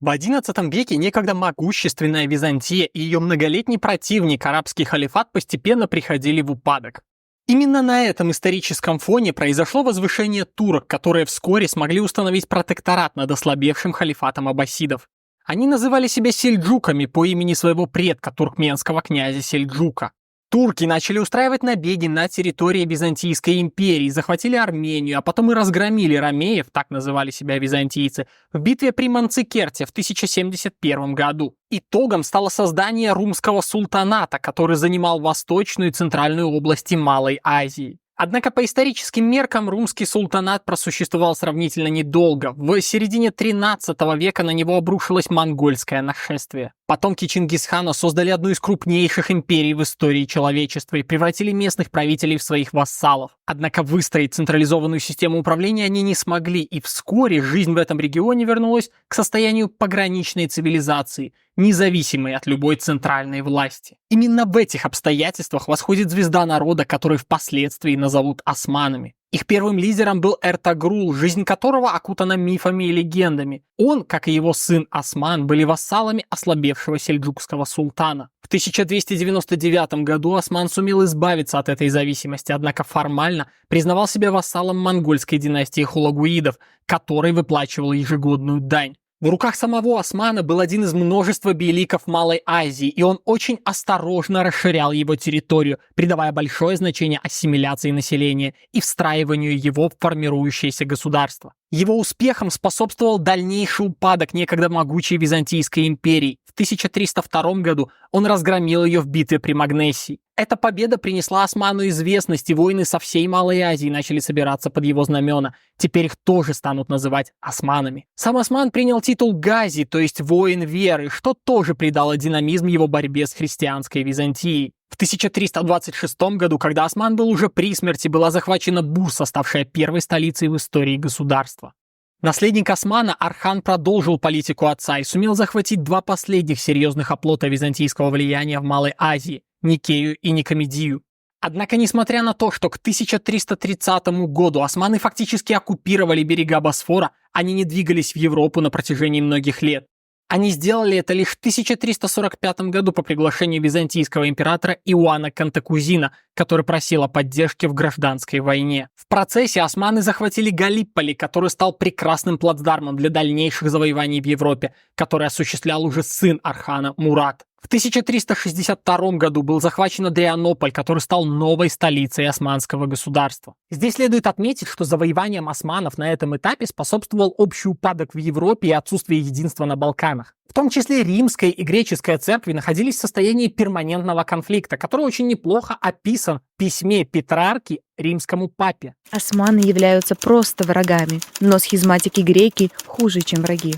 В XI веке некогда могущественная Византия и ее многолетний противник арабский халифат постепенно приходили в упадок. Именно на этом историческом фоне произошло возвышение турок, которые вскоре смогли установить протекторат над ослабевшим халифатом аббасидов. Они называли себя сельджуками по имени своего предка, туркменского князя Сельджука. Турки начали устраивать набеги на территории Византийской империи, захватили Армению, а потом и разгромили ромеев, так называли себя византийцы, в битве при Манцикерте в 1071 году. Итогом стало создание румского султаната, который занимал восточную и центральную области Малой Азии. Однако по историческим меркам румский султанат просуществовал сравнительно недолго. В середине 13 века на него обрушилось монгольское нашествие. Потомки Чингисхана создали одну из крупнейших империй в истории человечества и превратили местных правителей в своих вассалов. Однако выстроить централизованную систему управления они не смогли, и вскоре жизнь в этом регионе вернулась к состоянию пограничной цивилизации, независимой от любой центральной власти. Именно в этих обстоятельствах восходит звезда народа, который впоследствии назовут османами. Их первым лидером был Эртогрул, жизнь которого окутана мифами и легендами. Он, как и его сын Осман, были вассалами ослабевшего сельджукского султана. В 1299 году Осман сумел избавиться от этой зависимости, однако формально признавал себя вассалом монгольской династии хулагуидов, которой выплачивал ежегодную дань. В руках самого Османа был один из множества бейликов Малой Азии, и он очень осторожно расширял его территорию, придавая большое значение ассимиляции населения и встраиванию его в формирующееся государство. Его успехам способствовал дальнейший упадок некогда могучей Византийской империи. В 1302 году он разгромил ее в битве при Магнесии. Эта победа принесла Осману известность, и воины со всей Малой Азии начали собираться под его знамена. Теперь их тоже станут называть османами. Сам Осман принял титул Гази, то есть воин веры, что тоже придало динамизм его борьбе с христианской Византией. В 1326 году, когда Осман был уже при смерти, была захвачена Бурса, ставшая первой столицей в истории государства. Наследник Османа Архан продолжил политику отца и сумел захватить два последних серьезных оплота византийского влияния в Малой Азии – Никею и Никомедию. Однако, несмотря на то, что к 1330 году османы фактически оккупировали берега Босфора, они не двигались в Европу на протяжении многих лет. Они сделали это лишь в 1345 году по приглашению византийского императора Иоанна Кантакузина, который просил о поддержке в гражданской войне. В процессе османы захватили Галлиполи, который стал прекрасным плацдармом для дальнейших завоеваний в Европе, который осуществлял уже сын Архана Мурат. В 1362 году был захвачен Адрианополь, который стал новой столицей османского государства. Здесь следует отметить, что завоеванием османов на этом этапе способствовал общий упадок в Европе и отсутствие единства на Балканах. В том числе римская и греческая церкви находились в состоянии перманентного конфликта, который очень неплохо описан в письме Петрарки римскому папе. Османы являются просто врагами, но схизматики греки хуже, чем враги.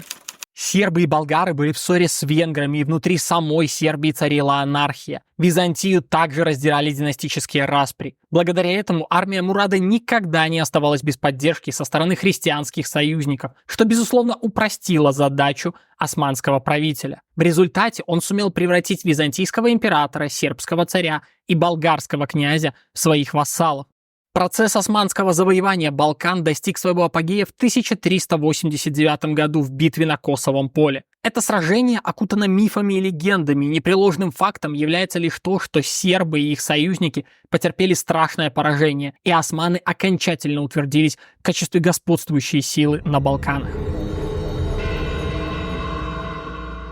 Сербы и болгары были в ссоре с венграми, и внутри самой Сербии царила анархия. Византию также раздирали династические распри. Благодаря этому армия Мурада никогда не оставалась без поддержки со стороны христианских союзников, что, безусловно, упростило задачу османского правителя. В результате он сумел превратить византийского императора, сербского царя и болгарского князя в своих вассалов. Процесс османского завоевания Балкан достиг своего апогея в 1389 году в битве на Косовом поле. Это сражение окутано мифами и легендами, и непреложным фактом является лишь то, что сербы и их союзники потерпели страшное поражение, и османы окончательно утвердились в качестве господствующей силы на Балканах.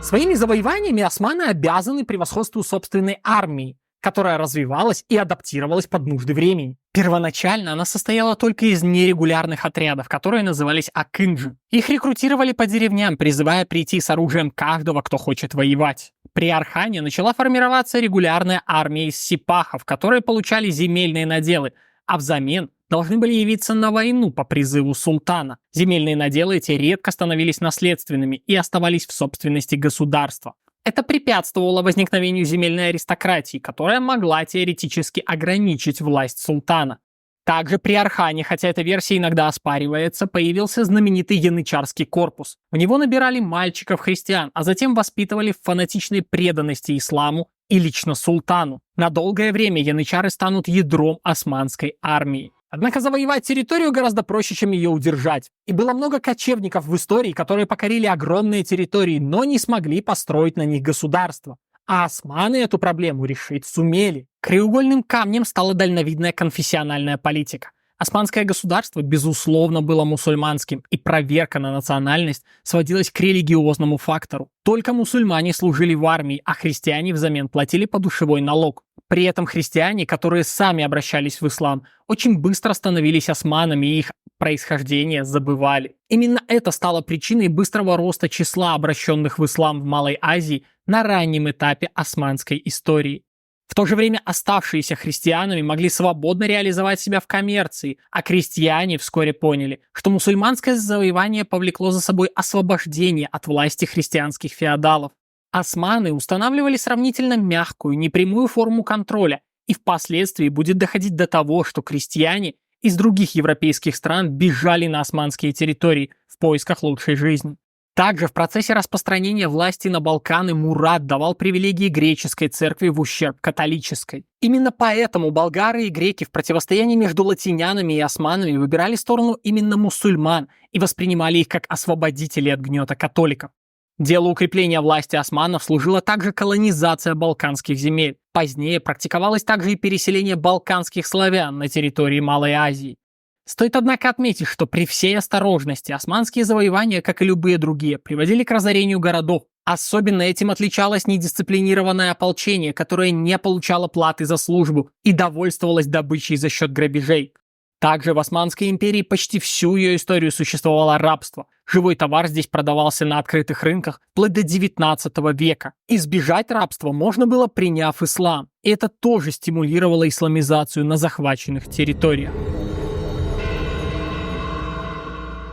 Своими завоеваниями османы обязаны превосходству собственной армии, которая развивалась и адаптировалась под нужды времени. Первоначально она состояла только из нерегулярных отрядов, которые назывались акынджи. Их рекрутировали по деревням, призывая прийти с оружием каждого, кто хочет воевать. При Архане начала формироваться регулярная армия из сипахов, которые получали земельные наделы, а взамен должны были явиться на войну по призыву султана. Земельные наделы эти редко становились наследственными и оставались в собственности государства. Это препятствовало возникновению земельной аристократии, которая могла теоретически ограничить власть султана. Также при Архане, хотя эта версия иногда оспаривается, появился знаменитый янычарский корпус. В него набирали мальчиков-христиан, а затем воспитывали в фанатичной преданности исламу и лично султану. На долгое время янычары станут ядром османской армии. Однако завоевать территорию гораздо проще, чем ее удержать. И было много кочевников в истории, которые покорили огромные территории, но не смогли построить на них государство. А османы эту проблему решить сумели. Краеугольным камнем стала дальновидная конфессиональная политика. Османское государство, безусловно, было мусульманским, и проверка на национальность сводилась к религиозному фактору. Только мусульмане служили в армии, а христиане взамен платили подушевой налог. При этом христиане, которые сами обращались в ислам, очень быстро становились османами и их происхождение забывали. Именно это стало причиной быстрого роста числа обращенных в ислам в Малой Азии на раннем этапе османской истории. В то же время оставшиеся христианами могли свободно реализовать себя в коммерции, а крестьяне вскоре поняли, что мусульманское завоевание повлекло за собой освобождение от власти христианских феодалов. Османы устанавливали сравнительно мягкую, непрямую форму контроля, и впоследствии будет доходить до того, что крестьяне из других европейских стран бежали на османские территории в поисках лучшей жизни. Также в процессе распространения власти на Балканы Мурад давал привилегии греческой церкви в ущерб католической. Именно поэтому болгары и греки в противостоянии между латинянами и османами выбирали сторону именно мусульман и воспринимали их как освободителей от гнета католиков. Делу укрепления власти османов служила также колонизация балканских земель. Позднее практиковалось также и переселение балканских славян на территории Малой Азии. Стоит, однако, отметить, что при всей осторожности османские завоевания, как и любые другие, приводили к разорению городов. Особенно этим отличалось недисциплинированное ополчение, которое не получало платы за службу и довольствовалось добычей за счет грабежей. Также в Османской империи почти всю ее историю существовало рабство. Живой товар здесь продавался на открытых рынках вплоть до 19 века. Избежать рабства можно было, приняв ислам. И это тоже стимулировало исламизацию на захваченных территориях.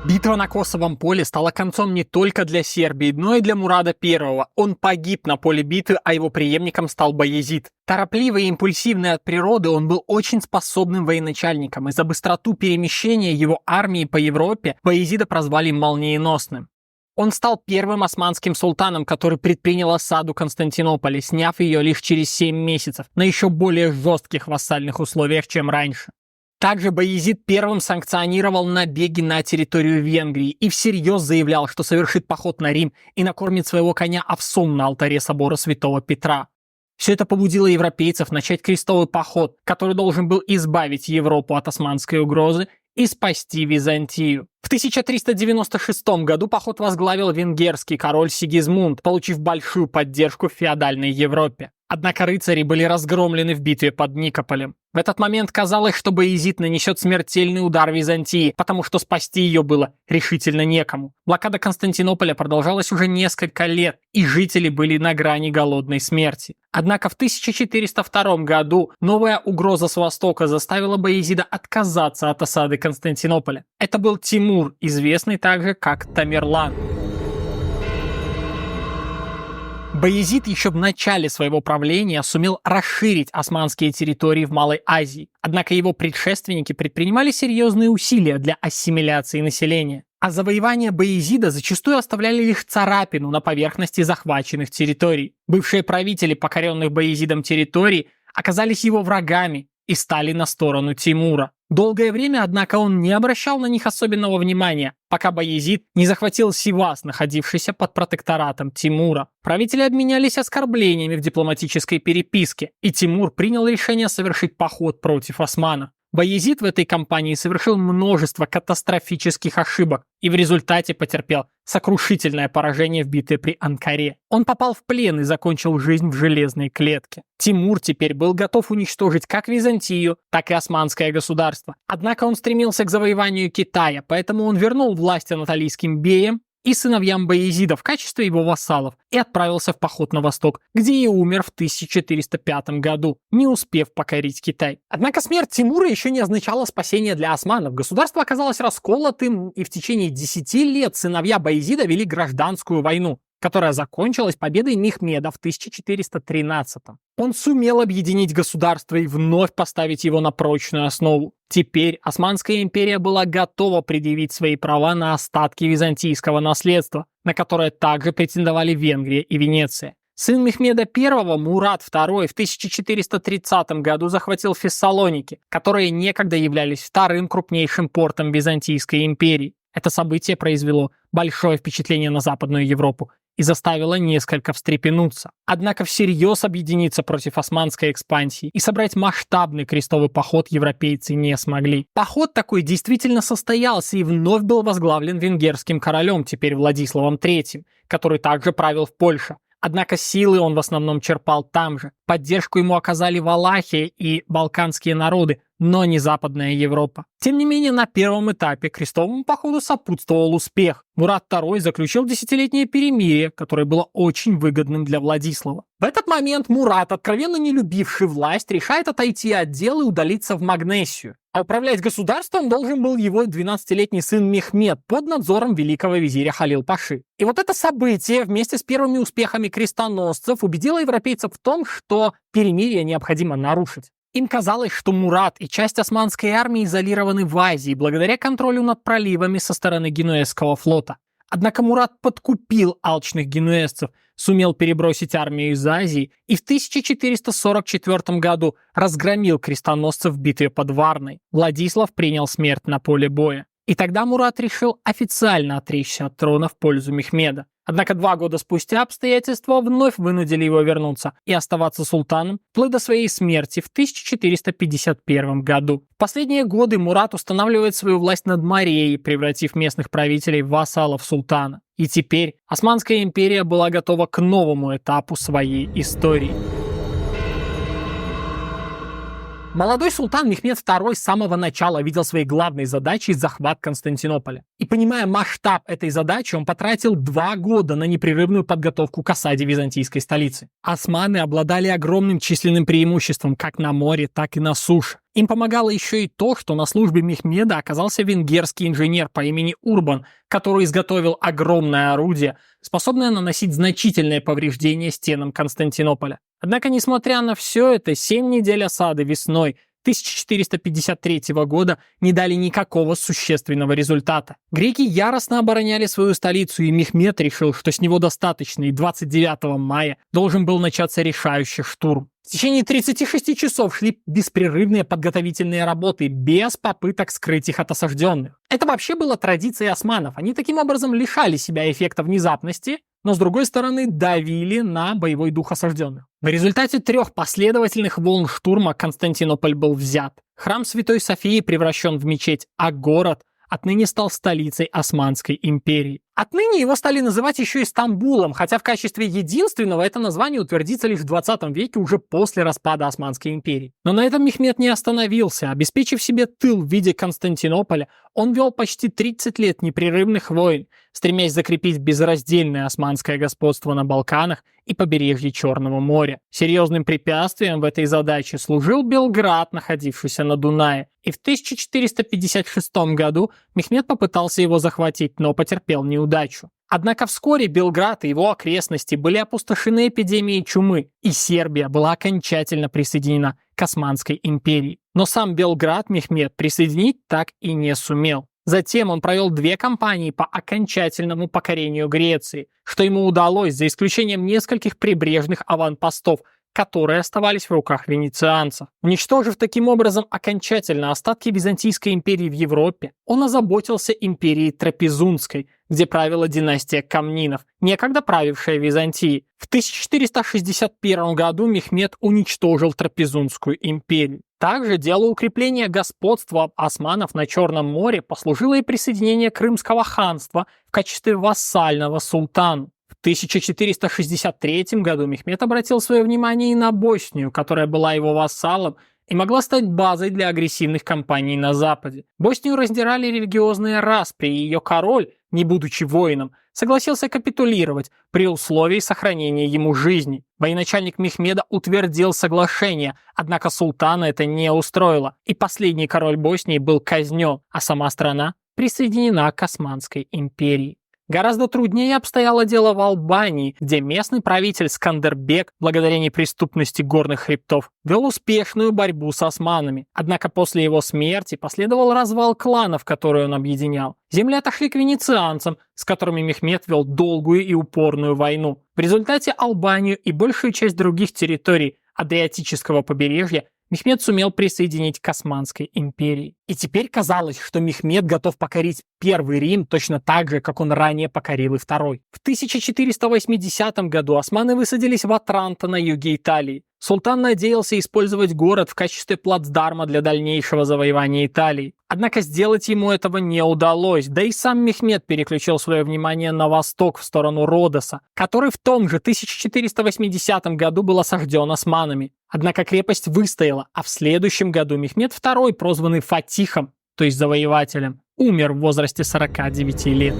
Битва на Косовом поле стала концом не только для Сербии, но и для Мурада I. Он погиб на поле битвы, а его преемником стал Баязид. Торопливый и импульсивный от природы, он был очень способным военачальником, и за быстроту перемещения его армии по Европе Баязида прозвали молниеносным. Он стал первым османским султаном, который предпринял осаду Константинополя, сняв ее лишь через 7 месяцев, на еще более жестких вассальных условиях, чем раньше. Также Баязид первым санкционировал набеги на территорию Венгрии и всерьез заявлял, что совершит поход на Рим и накормит своего коня овсом на алтаре собора Святого Петра. Все это побудило европейцев начать крестовый поход, который должен был избавить Европу от османской угрозы и спасти Византию. В 1396 году поход возглавил венгерский король Сигизмунд, получив большую поддержку в феодальной Европе. Однако рыцари были разгромлены в битве под Никополем. В этот момент казалось, что Баязид нанесет смертельный удар Византии, потому что спасти ее было решительно некому. Блокада Константинополя продолжалась уже несколько лет, и жители были на грани голодной смерти. Однако в 1402 году новая угроза с востока заставила Баязида отказаться от осады Константинополя. Это был Тимур, известный также как Тамерлан. Баязид еще в начале своего правления сумел расширить османские территории в Малой Азии, однако его предшественники предпринимали серьезные усилия для ассимиляции населения. А завоевания Баязида зачастую оставляли лишь царапину на поверхности захваченных территорий. Бывшие правители покоренных Баязидом территорий оказались его врагами и стали на сторону Тимура. Долгое время, однако, он не обращал на них особенного внимания, пока Баязид не захватил Сивас, находившийся под протекторатом Тимура. Правители обменялись оскорблениями в дипломатической переписке, и Тимур принял решение совершить поход против османов. Баязид в этой кампании совершил множество катастрофических ошибок и в результате потерпел сокрушительное поражение в битве при Анкаре. Он попал в плен и закончил жизнь в железной клетке. Тимур теперь был готов уничтожить как Византию, так и османское государство. Однако он стремился к завоеванию Китая, поэтому он вернул власть анатолийским беям и сыновьям Баязида в качестве его вассалов и отправился в поход на восток, где и умер в 1405 году, не успев покорить Китай. Однако смерть Тимура еще не означала спасение для османов. Государство оказалось расколотым, и в течение 10 лет сыновья Баязида вели гражданскую войну, которая закончилась победой Мехмеда в 1413. Он сумел объединить государство и вновь поставить его на прочную основу. Теперь Османская империя была готова предъявить свои права на остатки византийского наследства, на которое также претендовали Венгрия и Венеция. Сын Мехмеда I, Мурат II, в 1430 году захватил Фессалоники, которые некогда являлись вторым крупнейшим портом Византийской империи. Это событие произвело большое впечатление на Западную Европу и заставило несколько встрепенуться. Однако всерьез объединиться против османской экспансии и собрать масштабный крестовый поход европейцы не смогли. Поход такой действительно состоялся и вновь был возглавлен венгерским королем, теперь Владиславом III, который также правил в Польше. Однако силы он в основном черпал там же. Поддержку ему оказали Валахия и балканские народы, но не Западная Европа. Тем не менее, на первом этапе крестовому походу сопутствовал успех. Мурат II заключил десятилетнее перемирие, которое было очень выгодным для Владислава. В этот момент Мурат, откровенно не любивший власть, решает отойти от дел и удалиться в Магнесию. А управлять государством должен был его 12-летний сын Мехмед под надзором великого визиря Халил-Паши. И вот это событие вместе с первыми успехами крестоносцев убедило европейцев в том, что перемирие необходимо нарушить. Им казалось, что Мурат и часть османской армии изолированы в Азии благодаря контролю над проливами со стороны Генуэзского флота. Однако Мурат подкупил алчных генуэзцев, сумел перебросить армию из Азии и в 1444 году разгромил крестоносцев в битве под Варной. Владислав принял смерть на поле боя. И тогда Мурат решил официально отречься от трона в пользу Мехмеда. Однако 2 года спустя обстоятельства вновь вынудили его вернуться и оставаться султаном вплоть до своей смерти в 1451 году. В последние годы Мурат устанавливает свою власть над Мореей, превратив местных правителей в вассалов султана. И теперь Османская империя была готова к новому этапу своей истории. Молодой султан Мехмед II с самого начала видел своей главной задачей захват Константинополя. И понимая масштаб этой задачи, он потратил 2 года на непрерывную подготовку к осаде византийской столицы. Османы обладали огромным численным преимуществом как на море, так и на суше. Им помогало еще и то, что на службе Мехмеда оказался венгерский инженер по имени Урбан, который изготовил огромное орудие, способное наносить значительные повреждения стенам Константинополя. Однако, несмотря на все это, 7 недель осады весной 1453 года не дали никакого существенного результата. Греки яростно обороняли свою столицу, и Мехмед решил, что с него достаточно, и 29 мая должен был начаться решающий штурм. В течение 36 часов шли беспрерывные подготовительные работы, без попыток скрыть их от осажденных. Это вообще была традицией османов. Они таким образом лишали себя эффекта внезапности, но с другой стороны давили на боевой дух осажденных. В результате 3 последовательных волн штурма Константинополь был взят. Храм Святой Софии превращен в мечеть, а город отныне стал столицей Османской империи. Отныне его стали называть еще и Стамбулом, хотя в качестве единственного это название утвердится лишь в 20 веке, уже после распада Османской империи. Но на этом Мехмед не остановился. Обеспечив себе тыл в виде Константинополя, он вел почти 30 лет непрерывных войн, стремясь закрепить безраздельное османское господство на Балканах и побережье Черного моря. Серьезным препятствием в этой задаче служил Белград, находившийся на Дунае, и в 1456 году Мехмед попытался его захватить, но потерпел неудачу. Однако вскоре Белград и его окрестности были опустошены эпидемией чумы, и Сербия была окончательно присоединена к Османской империи. Но сам Белград Мехмед присоединить так и не сумел. Затем он провел 2 кампании по окончательному покорению Греции, что ему удалось за исключением нескольких прибрежных аванпостов, которые оставались в руках венецианцев. Уничтожив таким образом окончательно остатки Византийской империи в Европе, он озаботился империей Трапезунской, где правила династия Комнинов, некогда правившая Византией. В 1461 году Мехмед уничтожил Трапезунскую империю. Также делу укрепления господства османов на Черном море послужило и присоединение Крымского ханства в качестве вассального султану. В 1463 году Мехмед обратил свое внимание и на Боснию, которая была его вассалом и могла стать базой для агрессивных кампаний на Западе. Боснию раздирали религиозные распри, и ее король, не будучи воином, согласился капитулировать при условии сохранения ему жизни. Военачальник Мехмеда утвердил соглашение, однако султана это не устроило, и последний король Боснии был казнен, а сама страна присоединена к Османской империи. Гораздо труднее обстояло дело в Албании, где местный правитель Скандербек, благодаря неприступности горных хребтов, вел успешную борьбу с османами. Однако после его смерти последовал развал кланов, которые он объединял. Земли отошли к венецианцам, с которыми Мехмед вел долгую и упорную войну. В результате Албанию и большую часть других территорий Адриатического побережья Мехмед сумел присоединить к Османской империи. И теперь казалось, что Мехмед готов покорить Первый Рим точно так же, как он ранее покорил и Второй. В 1480 году османы высадились в Отранто на юге Италии. Султан надеялся использовать город в качестве плацдарма для дальнейшего завоевания Италии. Однако сделать ему этого не удалось, да и сам Мехмед переключил свое внимание на восток, в сторону Родоса, который в том же 1480 году был осажден османами. Однако крепость выстояла, а в следующем году Мехмед II, прозванный Фатихом, то есть завоевателем, умер в возрасте 49 лет.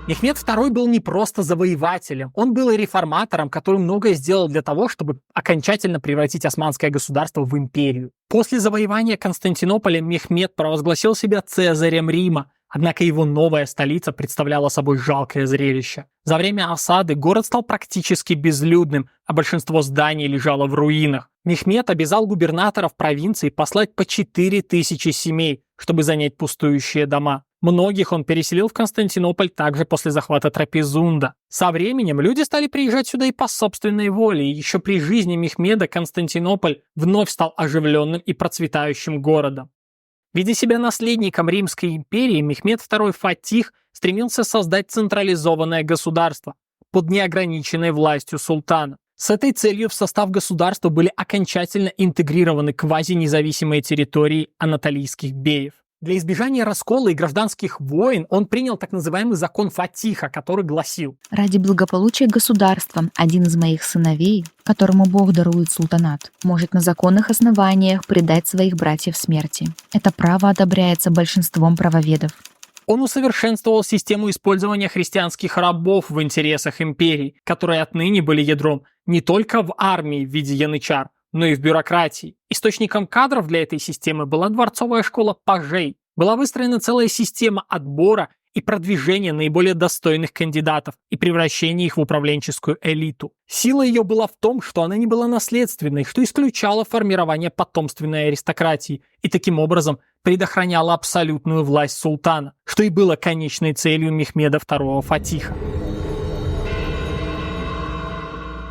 Мехмед II был не просто завоевателем, он был и реформатором, который многое сделал для того, чтобы окончательно превратить османское государство в империю. После завоевания Константинополя Мехмед провозгласил себя цезарем Рима, однако его новая столица представляла собой жалкое зрелище. За время осады город стал практически безлюдным, а большинство зданий лежало в руинах. Мехмед обязал губернаторов провинции послать по 4000 семей, чтобы занять пустующие дома. Многих он переселил в Константинополь также после захвата Трапезунда. Со временем люди стали приезжать сюда и по собственной воле, и еще при жизни Мехмеда Константинополь вновь стал оживленным и процветающим городом. Видя себя наследником Римской империи, Мехмед II Фатих стремился создать централизованное государство под неограниченной властью султана. С этой целью в состав государства были окончательно интегрированы квазинезависимые территории анатолийских беев. Для избежания раскола и гражданских войн он принял так называемый закон Фатиха, который гласил: Ради благополучия государства один из моих сыновей, которому Бог дарует султанат, может на законных основаниях предать своих братьев смерти. Это право одобряется большинством правоведов. Он усовершенствовал систему использования христианских рабов в интересах империи, которые отныне были ядром не только в армии в виде янычар, но и в бюрократии. Источником кадров для этой системы была дворцовая школа пажей. Была выстроена целая система отбора и продвижения наиболее достойных кандидатов и превращения их в управленческую элиту. Сила ее была в том, что она не была наследственной, что исключало формирование потомственной аристократии и таким образом предохраняла абсолютную власть султана, что и было конечной целью Мехмеда II Фатиха.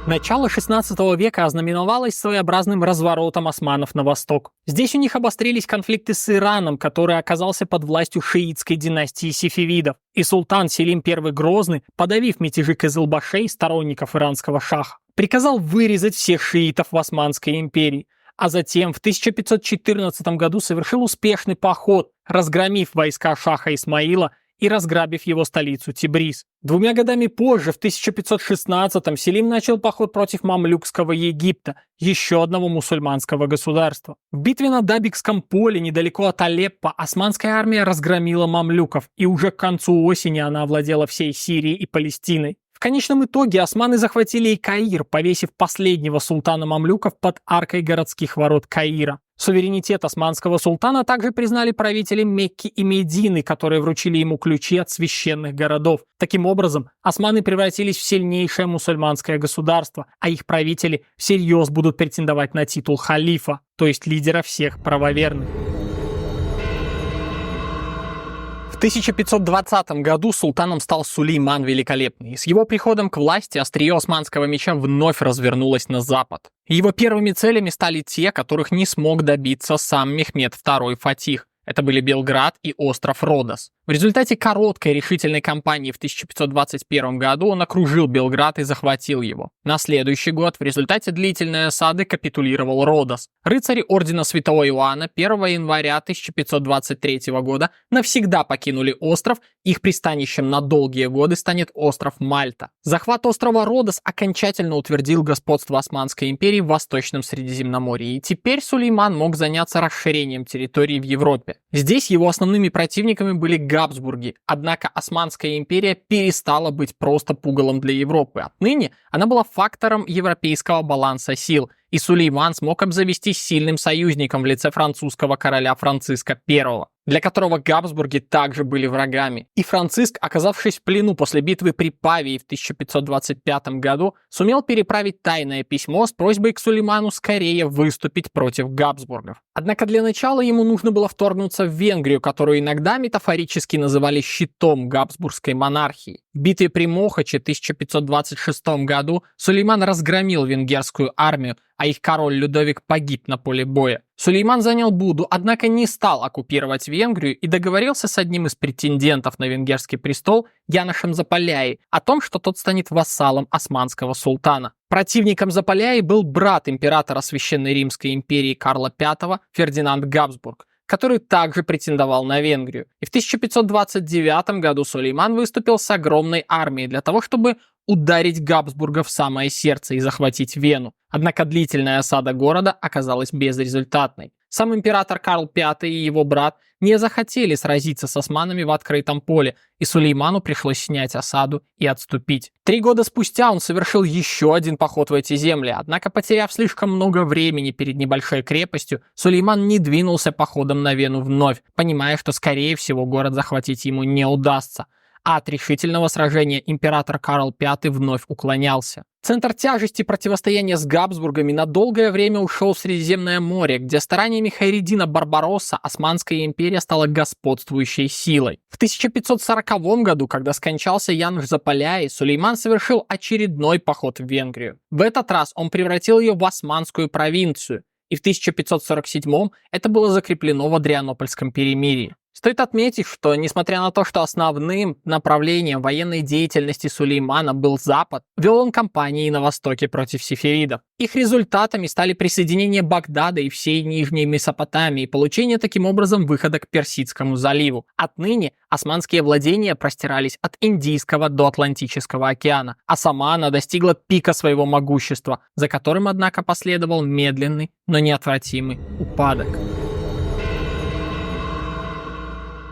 Начало XVI века ознаменовалось своеобразным разворотом османов на восток. Здесь у них обострились конфликты с Ираном, который оказался под властью шиитской династии сефевидов. И султан Селим I Грозный, подавив мятежи кызылбашей, сторонников иранского шаха, приказал вырезать всех шиитов в Османской империи. А затем в 1514 году совершил успешный поход, разгромив войска шаха Исмаила и разграбив его столицу Тебриз. 2 годами позже, в 1516-м, Селим начал поход против мамлюкского Египта, еще одного мусульманского государства. В битве на Дабикском поле, недалеко от Алеппо, османская армия разгромила мамлюков, и уже к концу осени она овладела всей Сирией и Палестиной. В конечном итоге османы захватили и Каир, повесив последнего султана мамлюков под аркой городских ворот Каира. Суверенитет османского султана также признали правители Мекки и Медины, которые вручили ему ключи от священных городов. Таким образом, османы превратились в сильнейшее мусульманское государство, а их правители всерьез будут претендовать на титул халифа, то есть лидера всех правоверных. В 1520 году султаном стал Сулейман Великолепный, и с его приходом к власти острие османского меча вновь развернулось на запад. Его первыми целями стали те, которых не смог добиться сам Мехмед II Фатих. Это были Белград и остров Родос. В результате короткой решительной кампании в 1521 году он окружил Белград и захватил его. На следующий год в результате длительной осады капитулировал Родос. Рыцари ордена Святого Иоанна 1 января 1523 года навсегда покинули остров, их пристанищем на долгие годы станет остров Мальта. Захват острова Родос окончательно утвердил господство Османской империи в Восточном Средиземноморье, и теперь Сулейман мог заняться расширением территории в Европе. Здесь его основными противниками были Габсбурги, однако Османская империя перестала быть просто пугалом для Европы. Отныне она была фактором европейского баланса сил, и Сулейман смог обзавестись сильным союзником в лице французского короля Франциска I, для которого Габсбурги также были врагами. И Франциск, оказавшись в плену после битвы при Павии в 1525 году, сумел переправить тайное письмо с просьбой к Сулейману скорее выступить против Габсбургов. Однако для начала ему нужно было вторгнуться в Венгрию, которую иногда метафорически называли щитом Габсбургской монархии. В битве при Мохаче в 1526 году Сулейман разгромил венгерскую армию, а их король Людовик погиб на поле боя. Сулейман занял Буду, однако не стал оккупировать Венгрию и договорился с одним из претендентов на венгерский престол, Яношем Заполяи, о том, что тот станет вассалом османского султана. Противником Заполяи был брат императора Священной Римской империи Карла V Фердинанд Габсбург, который также претендовал на Венгрию. И в 1529 году Сулейман выступил с огромной армией для того, чтобы ударить Габсбурга в самое сердце и захватить Вену. Однако длительная осада города оказалась безрезультатной. Сам император Карл V и его брат не захотели сразиться с османами в открытом поле, и Сулейману пришлось снять осаду и отступить. 3 года спустя он совершил еще один поход в эти земли, однако, потеряв слишком много времени перед небольшой крепостью, Сулейман не двинулся походом на Вену вновь, понимая, что, скорее всего, город захватить ему не удастся. А от решительного сражения император Карл V вновь уклонялся. Центр тяжести противостояния с Габсбургами на долгое время ушел в Средиземное море, где стараниями Хайреддина Барбаросса Османская империя стала господствующей силой. В 1540 году, когда скончался Янош Заполяи, Сулейман совершил очередной поход в Венгрию. В этот раз он превратил ее в османскую провинцию, и в 1547 это было закреплено в Адрианопольском перемирии. Стоит отметить, что несмотря на то, что основным направлением военной деятельности Сулеймана был Запад, вел он кампании на востоке против сефевидов. Их результатами стали присоединение Багдада и всей Нижней Месопотамии и получение таким образом выхода к Персидскому заливу. Отныне османские владения простирались от Индийского до Атлантического океана, а сама она достигла пика своего могущества, за которым, однако, последовал медленный, но неотвратимый упадок.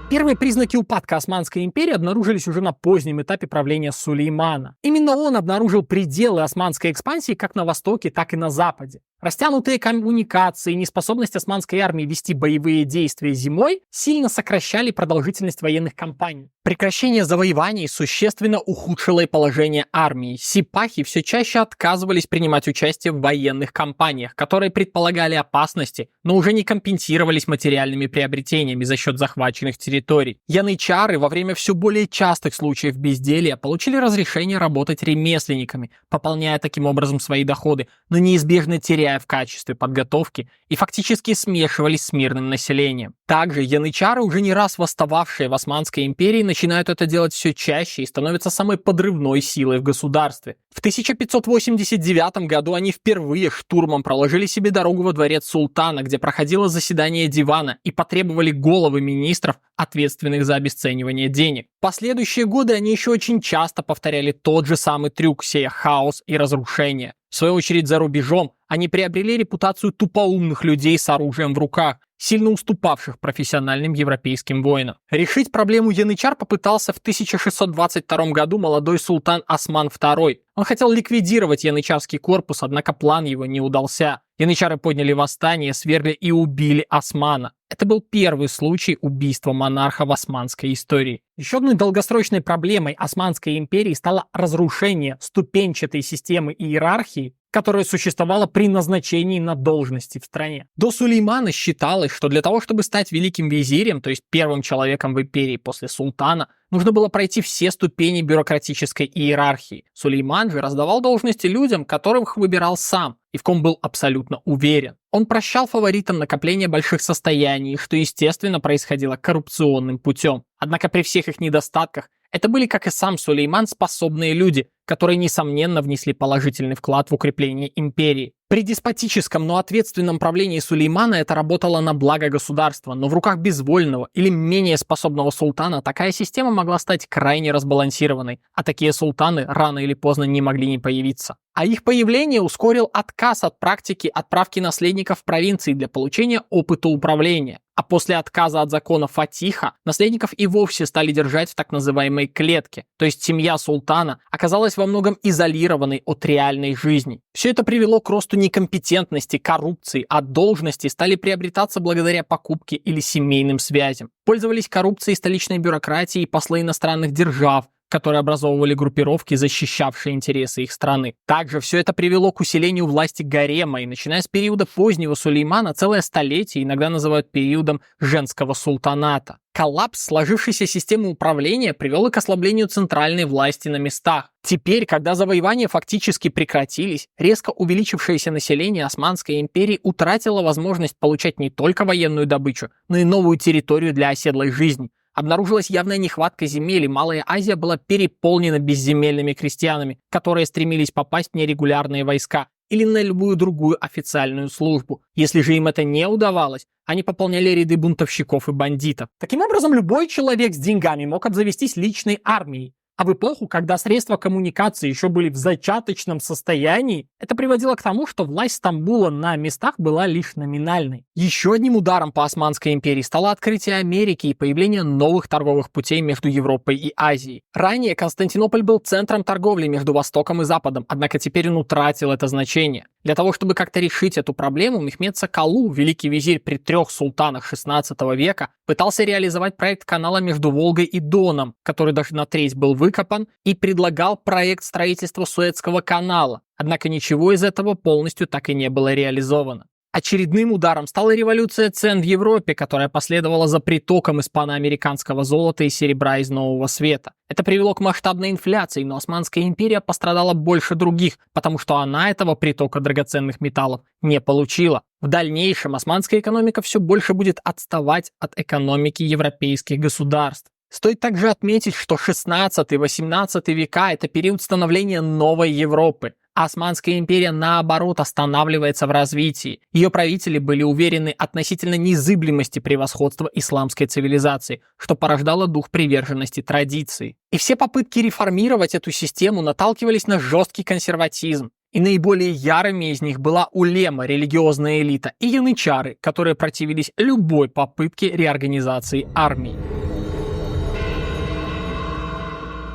Первые признаки упадка Османской империи обнаружились уже на позднем этапе правления Сулеймана. Именно он обнаружил пределы османской экспансии как на востоке, так и на западе. Растянутые коммуникации и неспособность османской армии вести боевые действия зимой сильно сокращали продолжительность военных кампаний. Прекращение завоеваний существенно ухудшило и положение армии. Сипахи все чаще отказывались принимать участие в военных кампаниях, которые предполагали опасности, но уже не компенсировались материальными приобретениями за счет захваченных территорий. Янычары во время все более частых случаев безделия получили разрешение работать ремесленниками, пополняя таким образом свои доходы, но неизбежно теряя в качестве подготовки и фактически смешивались с мирным населением. Также янычары, уже не раз восстававшие в Османской империи, начинают это делать все чаще и становятся самой подрывной силой в государстве. В 1589 году они впервые штурмом проложили себе дорогу во дворец султана, где проходило заседание дивана, и потребовали головы министров, ответственных за обесценивание денег. В последующие годы они еще очень часто повторяли тот же самый трюк, сея хаос и разрушение. В свою очередь, за рубежом они приобрели репутацию тупоумных людей с оружием в руках, сильно уступавших профессиональным европейским воинам. Решить проблему янычар попытался в 1622 году молодой султан Осман II. Он хотел ликвидировать янычарский корпус, однако план его не удался. Янычары подняли восстание, свергли и убили Османа. Это был первый случай убийства монарха в османской истории. Еще одной долгосрочной проблемой Османской империи стало разрушение ступенчатой системы иерархии, которая существовала при назначении на должности в стране. До Сулеймана считалось, что для того, чтобы стать великим визирем, то есть первым человеком в империи после султана, нужно было пройти все ступени бюрократической иерархии. Сулейман же раздавал должности людям, которых выбирал сам, и в ком был абсолютно уверен. Он прощал фаворитам накопление больших состояний, что, естественно, происходило коррупционным путем. Однако при всех их недостатках это были, как и сам Сулейман, способные люди, которые, несомненно, внесли положительный вклад в укрепление империи. При деспотическом, но ответственном правлении Сулеймана это работало на благо государства, но в руках безвольного или менее способного султана такая система могла стать крайне разбалансированной, а такие султаны рано или поздно не могли не появиться. А их появление ускорил отказ от практики отправки наследников в провинции для получения опыта управления. А после отказа от закона Фатиха наследников и вовсе стали держать в так называемой клетке, то есть семья султана оказалась во многом изолированной от реальной жизни. Все это привело к росту некомпетентности, коррупции, а должности стали приобретаться благодаря покупке или семейным связям. Пользовались коррупцией столичной бюрократии и послы иностранных держав, которые образовывали группировки, защищавшие интересы их страны. Также все это привело к усилению власти гарема, и начиная с периода позднего Сулеймана целое столетие иногда называют периодом женского султаната. Коллапс сложившейся системы управления привел и к ослаблению центральной власти на местах. Теперь, когда завоевания фактически прекратились, резко увеличившееся население Османской империи утратило возможность получать не только военную добычу, но и новую территорию для оседлой жизни. Обнаружилась явная нехватка земель, и Малая Азия была переполнена безземельными крестьянами, которые стремились попасть в нерегулярные войска или на любую другую официальную службу. Если же им это не удавалось, они пополняли ряды бунтовщиков и бандитов. Таким образом, любой человек с деньгами мог обзавестись личной армией. А в эпоху, когда средства коммуникации еще были в зачаточном состоянии, это приводило к тому, что власть Стамбула на местах была лишь номинальной. Еще одним ударом по Османской империи стало открытие Америки и появление новых торговых путей между Европой и Азией. Ранее Константинополь был центром торговли между Востоком и Западом, однако теперь он утратил это значение. Для того, чтобы как-то решить эту проблему, Мехмед Соколу, великий визирь при 3 султанах XVI века, пытался реализовать проект канала между Волгой и Доном, который даже на треть был выкопан, и предлагал проект строительства Суэцкого канала. Однако ничего из этого полностью так и не было реализовано. Очередным ударом стала революция цен в Европе, которая последовала за притоком испано-американского золота и серебра из Нового Света. Это привело к масштабной инфляции, но Османская империя пострадала больше других, потому что она этого притока драгоценных металлов не получила. В дальнейшем османская экономика все больше будет отставать от экономики европейских государств. Стоит также отметить, что 16-18 века – это период становления новой Европы. А Османская империя, наоборот, останавливается в развитии. Ее правители были уверены относительно незыблемости превосходства исламской цивилизации, что порождало дух приверженности традиции. И все попытки реформировать эту систему наталкивались на жесткий консерватизм. И наиболее ярыми из них была улема, религиозная элита, и янычары, которые противились любой попытке реорганизации армии.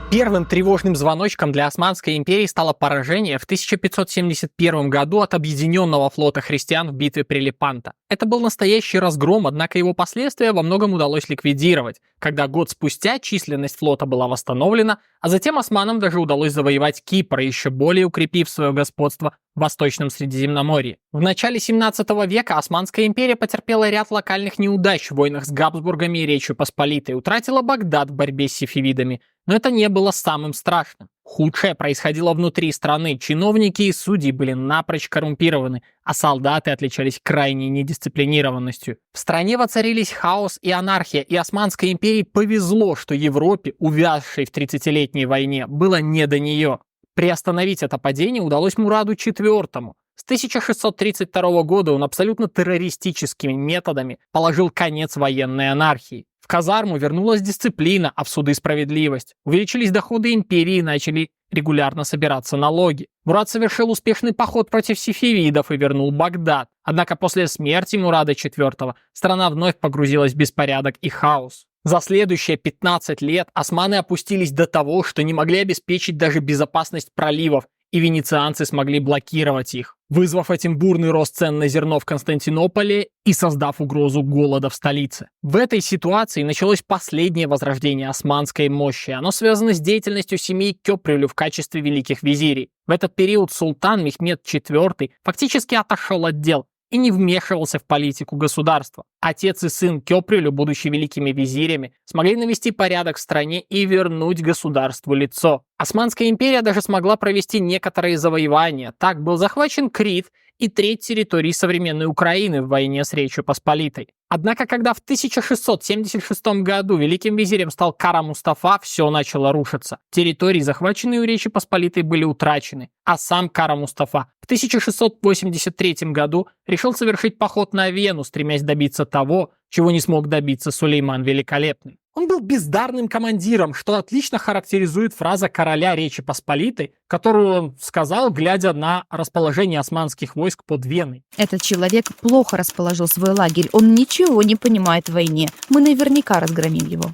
Первым тревожным звоночком для Османской империи стало поражение в 1571 году от объединенного флота христиан в битве при Лепанто. Это был настоящий разгром, однако его последствия во многом удалось ликвидировать, когда год спустя численность флота была восстановлена, а затем османам даже удалось завоевать Кипр, еще более укрепив свое господство в Восточном Средиземноморье. В начале 17 века Османская империя потерпела ряд локальных неудач в войнах с Габсбургами и Речью Посполитой, утратила Багдад в борьбе с сефевидами. Но это не было самым страшным. Худшее происходило внутри страны. Чиновники и судьи были напрочь коррумпированы, а солдаты отличались крайней недисциплинированностью. В стране воцарились хаос и анархия, и Османской империи повезло, что Европе, увязшей в 30-летней войне, было не до нее. Приостановить это падение удалось Мураду IV. С 1632 года он абсолютно террористическими методами положил конец военной анархии. В казарму вернулась дисциплина, а в суды справедливость. Увеличились доходы империи и начали регулярно собираться налоги. Мурад совершил успешный поход против сефевидов и вернул Багдад. Однако после смерти Мурада IV страна вновь погрузилась в беспорядок и хаос. За следующие 15 лет османы опустились до того, что не могли обеспечить даже безопасность проливов, и венецианцы смогли блокировать их, вызвав этим бурный рост цен на зерно в Константинополе и создав угрозу голода в столице. В этой ситуации началось последнее возрождение османской мощи. Оно связано с деятельностью семьи Кёпрюлю в качестве великих визирей. В этот период султан Мехмед IV фактически отошел от дел и не вмешивался в политику государства. Отец и сын Кёпрюлю, будучи великими визирями, смогли навести порядок в стране и вернуть государству лицо. Османская империя даже смогла провести некоторые завоевания. Так был захвачен Крит и треть территории современной Украины в войне с Речью Посполитой. Однако, когда в 1676 году великим визирем стал Кара Мустафа, все начало рушиться. Территории, захваченные у Речи Посполитой, были утрачены, а сам Кара Мустафа в 1683 году решил совершить поход на Вену, стремясь добиться того, чего не смог добиться Сулейман Великолепный. Он был бездарным командиром, что отлично характеризует фраза короля Речи Посполитой, которую он сказал, глядя на расположение османских войск под Веной. Этот человек плохо расположил свой лагерь. Он ничего не понимает в войне. Мы наверняка разгромим его.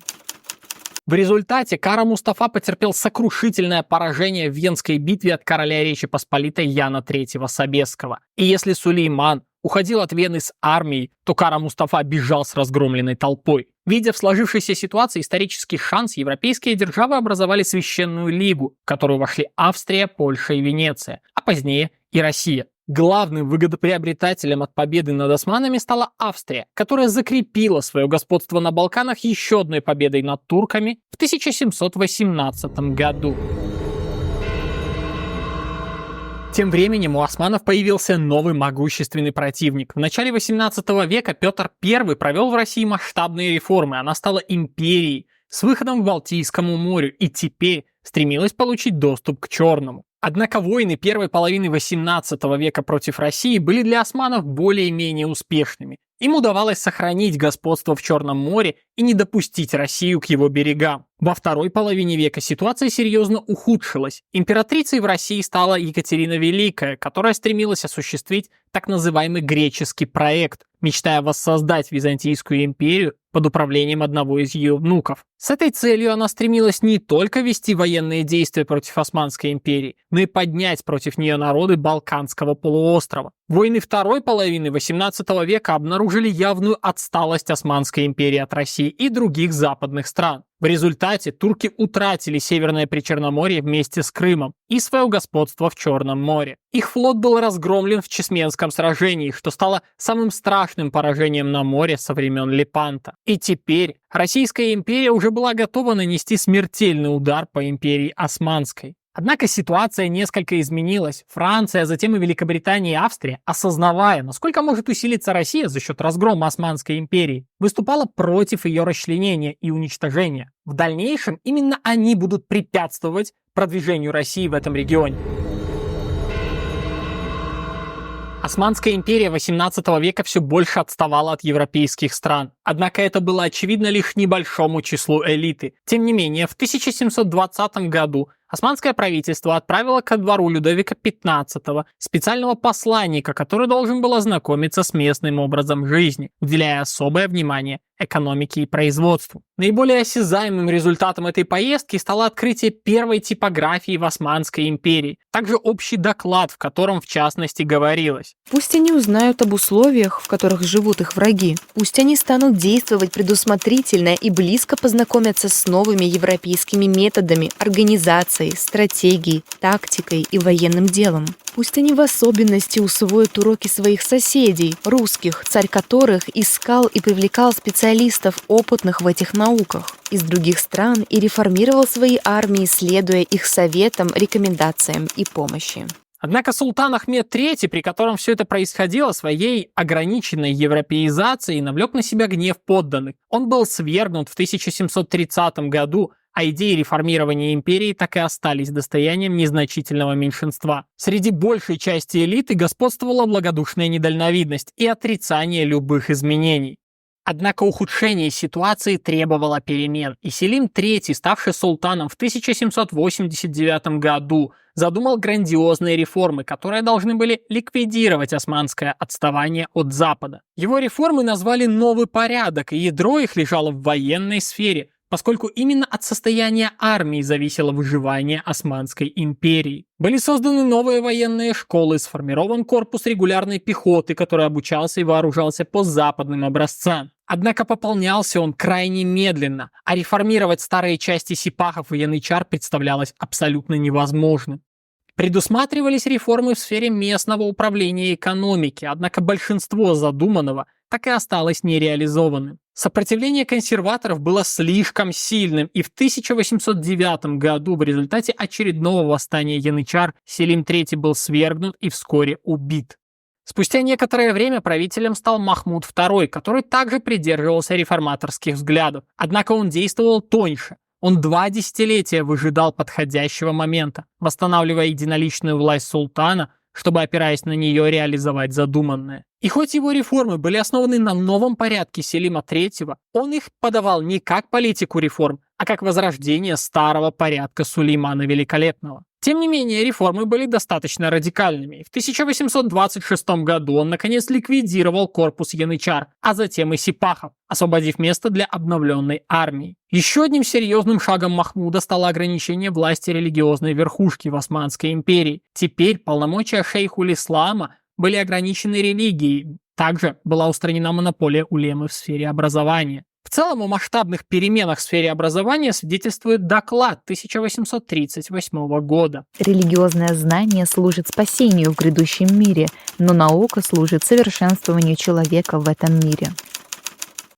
В результате Кара Мустафа потерпел сокрушительное поражение в Венской битве от короля Речи Посполитой Яна III Собесского. И если Сулейман уходил от Вены с армией, то Кара Мустафа бежал с разгромленной толпой. Видя в сложившейся ситуации исторический шанс, европейские державы образовали Священную Лигу, в которую вошли Австрия, Польша и Венеция, а позднее и Россия. Главным выгодоприобретателем от победы над османами стала Австрия, которая закрепила свое господство на Балканах еще одной победой над турками в 1718 году. Тем временем у османов появился новый могущественный противник. В начале 18 века Петр I провел в России масштабные реформы. Она стала империей с выходом к Балтийскому морю и теперь стремилась получить доступ к Черному. Однако войны первой половины 18 века против России были для османов более-менее успешными. Им удавалось сохранить господство в Черном море и не допустить Россию к его берегам. Во второй половине века ситуация серьезно ухудшилась. Императрицей в России стала Екатерина Великая, которая стремилась осуществить так называемый греческий проект, мечтая воссоздать Византийскую империю под управлением одного из ее внуков. С этой целью она стремилась не только вести военные действия против Османской империи, но и поднять против нее народы Балканского полуострова. Войны второй половины 18 века обнаружили явную отсталость Османской империи от России и других западных стран. В результате турки утратили Северное Причерноморье вместе с Крымом и свое господство в Черном море. Их флот был разгромлен в Чесменском сражении, что стало самым страшным поражением на море со времен Лепанта. И теперь Российская империя уже была готова нанести смертельный удар по империи Османской. Однако ситуация несколько изменилась. Франция, а затем и Великобритания и Австрия, осознавая, насколько может усилиться Россия за счет разгрома Османской империи, выступала против ее расчленения и уничтожения. В дальнейшем именно они будут препятствовать продвижению России в этом регионе. Османская империя 18 века все больше отставала от европейских стран. Однако это было очевидно лишь небольшому числу элиты. Тем не менее, в 1720 году османское правительство отправило ко двору Людовика XV специального посланника, который должен был ознакомиться с местным образом жизни, уделяя особое внимание экономике и производству. Наиболее осязаемым результатом этой поездки стало открытие первой типографии в Османской империи, также общий доклад, в котором в частности говорилось: «Пусть они узнают об условиях, в которых живут их враги. Пусть они станут действовать предусмотрительно и близко познакомятся с новыми европейскими методами организации, стратегией, тактикой и военным делом. Пусть они в особенности усвоят уроки своих соседей, русских, царь которых искал и привлекал специалистов, опытных в этих науках, из других стран и реформировал свои армии, следуя их советам, рекомендациям и помощи». Однако султан Ахмед III, при котором все это происходило, своей ограниченной европеизацией навлек на себя гнев подданных. Он был свергнут в 1730 году, а идеи реформирования империи так и остались достоянием незначительного меньшинства. Среди большей части элиты господствовала благодушная недальновидность и отрицание любых изменений. Однако ухудшение ситуации требовало перемен, и Селим III, ставший султаном в 1789 году, задумал грандиозные реформы, которые должны были ликвидировать османское отставание от Запада. Его реформы назвали «Новый порядок», и ядро их лежало в военной сфере, поскольку именно от состояния армии зависело выживание Османской империи. Были созданы новые военные школы, сформирован корпус регулярной пехоты, который обучался и вооружался по западным образцам. Однако пополнялся он крайне медленно, а реформировать старые части сипахов и янычар представлялось абсолютно невозможным. Предусматривались реформы в сфере местного управления и экономики, однако большинство задуманного так и осталось нереализованным. Сопротивление консерваторов было слишком сильным, и в 1809 году в результате очередного восстания янычар Селим III был свергнут и вскоре убит. Спустя некоторое время правителем стал Махмуд II, который также придерживался реформаторских взглядов, однако он действовал тоньше. Он 2 десятилетия выжидал подходящего момента, восстанавливая единоличную власть султана, чтобы, опираясь на нее, реализовать задуманное. И хоть его реформы были основаны на новом порядке Селима III, он их подавал не как политику реформ, а как возрождение старого порядка Сулеймана Великолепного. Тем не менее, реформы были достаточно радикальными. В 1826 году он наконец ликвидировал корпус янычар, а затем и сипахов, освободив место для обновленной армии. Еще одним серьезным шагом Махмуда стало ограничение власти религиозной верхушки в Османской империи. Теперь полномочия шейхуль-ислама были ограничены религией. Также была устранена монополия улемы в сфере образования. В целом о масштабных переменах в сфере образования свидетельствует доклад 1838 года. Религиозное знание служит спасению в грядущем мире, но наука служит совершенствованию человека в этом мире.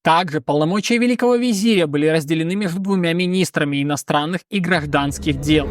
Также полномочия великого визиря были разделены между двумя министрами иностранных и гражданских дел.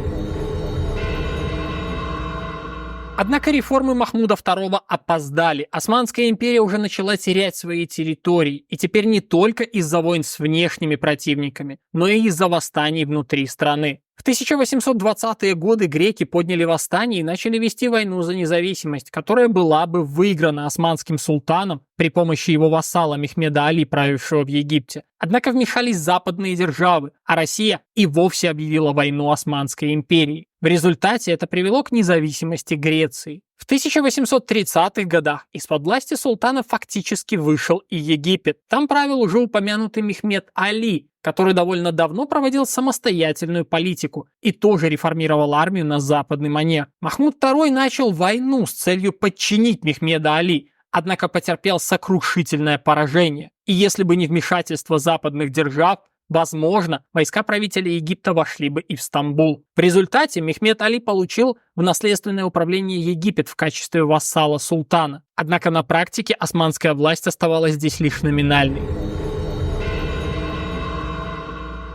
Однако реформы Махмуда II опоздали. Османская империя уже начала терять свои территории, и теперь не только из-за войн с внешними противниками, но и из-за восстаний внутри страны. В 1820-е годы греки подняли восстание и начали вести войну за независимость, которая была бы выиграна османским султаном при помощи его вассала Мехмеда Али, правившего в Египте. Однако вмешались западные державы, а Россия и вовсе объявила войну Османской империи. В результате это привело к независимости Греции. В 1830-х годах из-под власти султана фактически вышел и Египет. Там правил уже упомянутый Мехмед Али, который довольно давно проводил самостоятельную политику и тоже реформировал армию на западный манер. Махмуд II начал войну с целью подчинить Мехмеда Али, однако потерпел сокрушительное поражение. И если бы не вмешательство западных держав, возможно, войска правителя Египта вошли бы и в Стамбул. В результате Мехмед Али получил в наследственное управление Египет в качестве вассала султана. Однако на практике османская власть оставалась здесь лишь номинальной.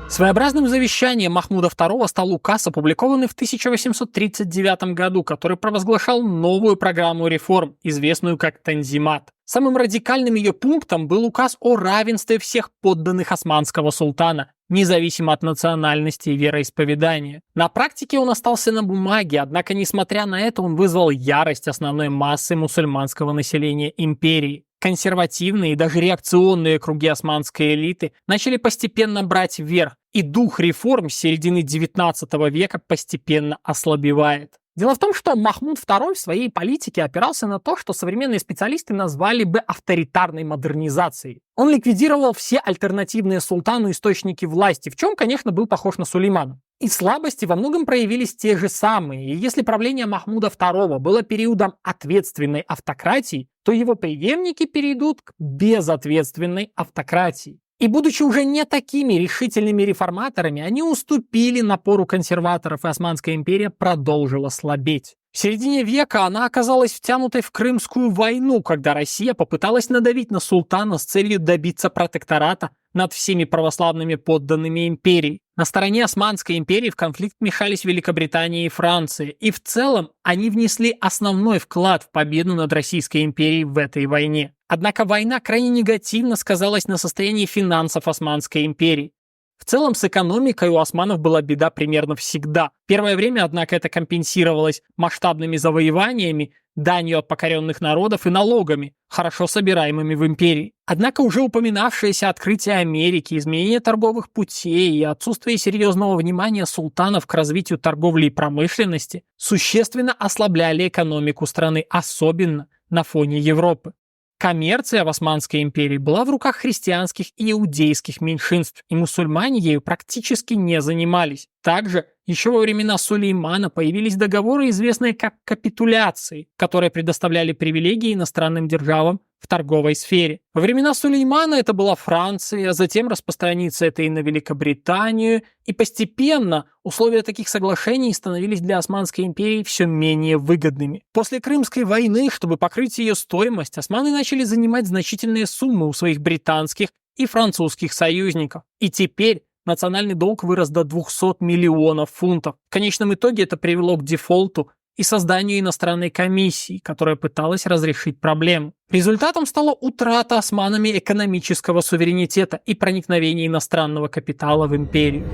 Своеобразным завещанием Махмуда II стал указ, опубликованный в 1839 году, который провозглашал новую программу реформ, известную как Танзимат. Самым радикальным ее пунктом был указ о равенстве всех подданных османского султана, независимо от национальности и вероисповедания. На практике он остался на бумаге, однако, несмотря на это, он вызвал ярость основной массы мусульманского населения империи. Консервативные и даже реакционные круги османской элиты начали постепенно брать вверх, и дух реформ с середины XIX века постепенно ослабевает. Дело в том, что Махмуд II в своей политике опирался на то, что современные специалисты назвали бы авторитарной модернизацией. Он ликвидировал все альтернативные султану источники власти, в чем, конечно, был похож на Сулеймана. И слабости во многом проявились те же самые, и если правление Махмуда II было периодом ответственной автократии, то его преемники перейдут к безответственной автократии. И будучи уже не такими решительными реформаторами, они уступили напору консерваторов, и Османская империя продолжила слабеть. В середине века она оказалась втянутой в Крымскую войну, когда Россия попыталась надавить на султана с целью добиться протектората над всеми православными подданными империи. На стороне Османской империи в конфликт вмешались Великобритания и Франция, и в целом они внесли основной вклад в победу над Российской империей в этой войне. Однако война крайне негативно сказалась на состоянии финансов Османской империи. В целом с экономикой у османов была беда примерно всегда. Первое время, однако, это компенсировалось масштабными завоеваниями, данью от покоренных народов и налогами, хорошо собираемыми в империи. Однако уже упоминавшееся открытие Америки, изменение торговых путей и отсутствие серьезного внимания султанов к развитию торговли и промышленности существенно ослабляли экономику страны, особенно на фоне Европы. Коммерция в Османской империи была в руках христианских и иудейских меньшинств, и мусульмане ею практически не занимались. Также еще во времена Сулеймана появились договоры, известные как капитуляции, которые предоставляли привилегии иностранным державам в торговой сфере. Во времена Сулеймана это была Франция, затем распространится это и на Великобританию, и постепенно условия таких соглашений становились для Османской империи все менее выгодными. После Крымской войны, чтобы покрыть ее стоимость, османы начали занимать значительные суммы у своих британских и французских союзников. И теперь национальный долг вырос до 200 миллионов фунтов. В конечном итоге это привело к дефолту и созданию иностранной комиссии, которая пыталась разрешить проблему. Результатом стала утрата османами экономического суверенитета и проникновение иностранного капитала в империю.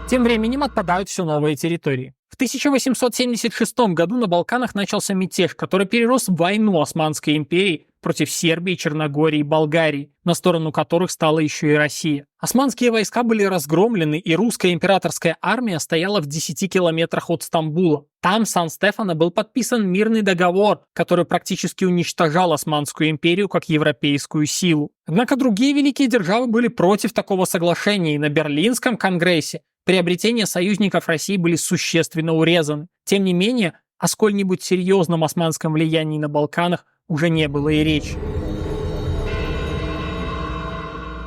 Тем временем отпадают все новые территории. В В 1876 году на Балканах начался мятеж, который перерос в войну Османской империи против Сербии, Черногории и Болгарии, на сторону которых стала еще и Россия. Османские войска были разгромлены, и русская императорская армия стояла в 10 километрах от Стамбула. Там, в Сан-Стефано, был подписан мирный договор, который практически уничтожал Османскую империю как европейскую силу. Однако другие великие державы были против такого соглашения, и на Берлинском конгрессе приобретения союзников России были существенно урезаны. Тем не менее, о сколь-нибудь серьезном османском влиянии на Балканах уже не было и речи.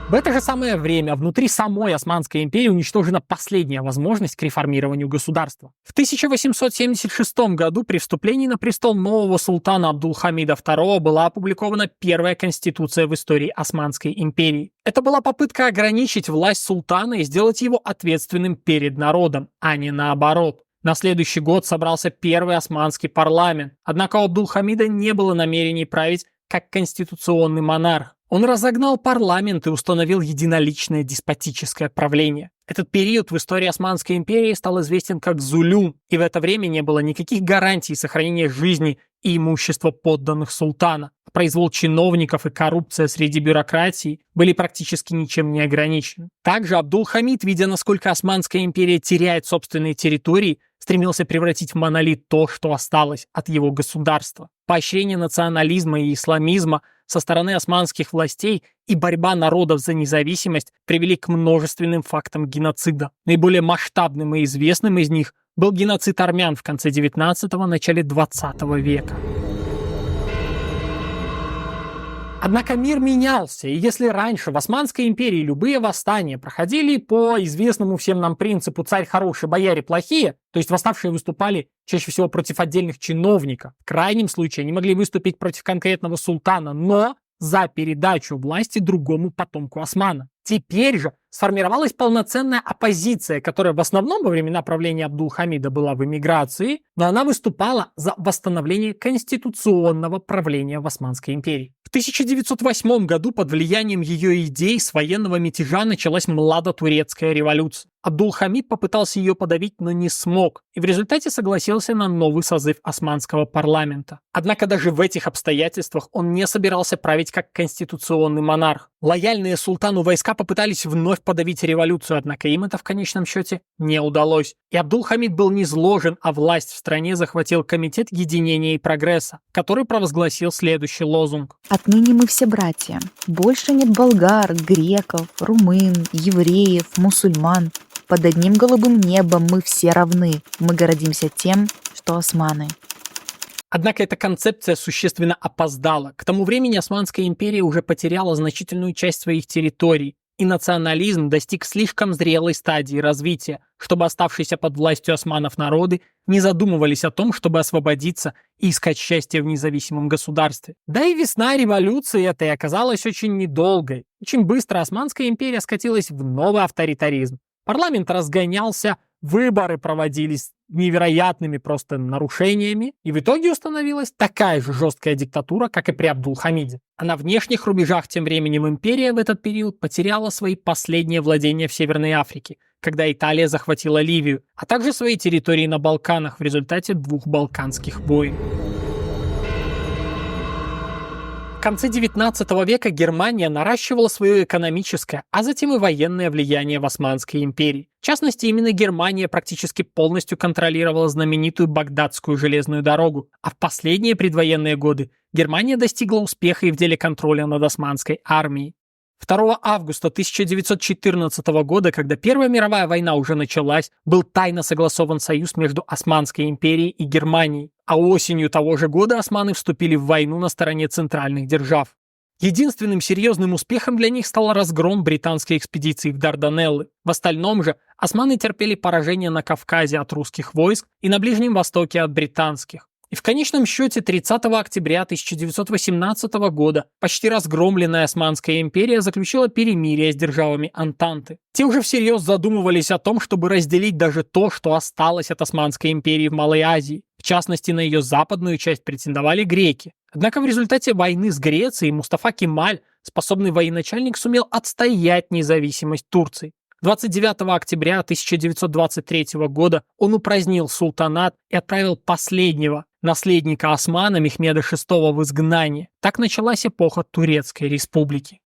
В это же самое время внутри самой Османской империи уничтожена последняя возможность к реформированию государства. В 1876 году при вступлении на престол нового султана Абдулхамида II была опубликована первая конституция в истории Османской империи. Это была попытка ограничить власть султана и сделать его ответственным перед народом, а не наоборот. На следующий год собрался первый османский парламент, однако у Абдулхамида не было намерений править как конституционный монарх. Он разогнал парламент и установил единоличное деспотическое правление. Этот период в истории Османской империи стал известен как Зулюм, и в это время не было никаких гарантий сохранения жизни и имущества подданных султана. Произвол чиновников и коррупция среди бюрократии были практически ничем не ограничены. Также Абдулхамид, видя, насколько Османская империя теряет собственные территории, стремился превратить в монолит то, что осталось от его государства. Поощрение национализма и исламизма со стороны османских властей и борьба народов за независимость привели к множественным фактам геноцида. Наиболее масштабным и известным из них был геноцид армян в конце 19-го, начале 20 века. Однако мир менялся, и если раньше в Османской империи любые восстания проходили по известному всем нам принципу «царь хороший, бояре плохие», то есть восставшие выступали чаще всего против отдельных чиновников, в крайнем случае они могли выступить против конкретного султана, но за передачу власти другому потомку османа. Теперь же сформировалась полноценная оппозиция, которая в основном во времена правления Абдулхамида была в эмиграции, но она выступала за восстановление конституционного правления в Османской империи. В 1908 году под влиянием ее идей с военного мятежа началась младотурецкая революция. Абдулхамид попытался ее подавить, но не смог, и в результате согласился на новый созыв османского парламента. Однако даже в этих обстоятельствах он не собирался править как конституционный монарх. Лояльные султану войска попытались вновь подавить революцию, однако им это в конечном счете не удалось. И Абдулхамид был низвержен, а власть в стране захватил Комитет единения и прогресса, который провозгласил следующий лозунг. Отныне мы все братья. Больше нет болгар, греков, румын, евреев, мусульман. Под одним голубым небом мы все равны. Мы гордимся тем, что османы. Однако эта концепция существенно опоздала. К тому времени Османская империя уже потеряла значительную часть своих территорий, и национализм достиг слишком зрелой стадии развития, чтобы оставшиеся под властью османов народы не задумывались о том, чтобы освободиться и искать счастье в независимом государстве. Да и весна революции этой оказалась очень недолгой. Очень быстро Османская империя скатилась в новый авторитаризм. Парламент разгонялся, выборы проводились невероятными просто нарушениями, и в итоге установилась такая же жесткая диктатура, как и при Абдулхамиде. А на внешних рубежах тем временем империя в этот период потеряла свои последние владения в Северной Африке, когда Италия захватила Ливию, а также свои территории на Балканах в результате двух балканских войн. В конце 19 века Германия наращивала свое экономическое, а затем и военное влияние в Османской империи. В частности, именно Германия практически полностью контролировала знаменитую Багдадскую железную дорогу, а в последние предвоенные годы Германия достигла успеха и в деле контроля над османской армией. 2 августа 1914 года, когда Первая мировая война уже началась, был тайно согласован союз между Османской империей и Германией, а осенью того же года османы вступили в войну на стороне центральных держав. Единственным серьезным успехом для них стал разгром британской экспедиции в Дарданеллы. В остальном же османы терпели поражение на Кавказе от русских войск и на Ближнем Востоке от британских. И в конечном счете 30 октября 1918 года почти разгромленная Османская империя заключила перемирие с державами Антанты. Те уже всерьез задумывались о том, чтобы разделить даже то, что осталось от Османской империи в Малой Азии. В частности, на ее западную часть претендовали греки. Однако в результате войны с Грецией Мустафа Кемаль, способный военачальник, сумел отстоять независимость Турции. 29 октября 1923 года он упразднил султанат и отправил последнего, наследника Османа Мехмеда VI, в изгнание. Так началась эпоха Турецкой республики.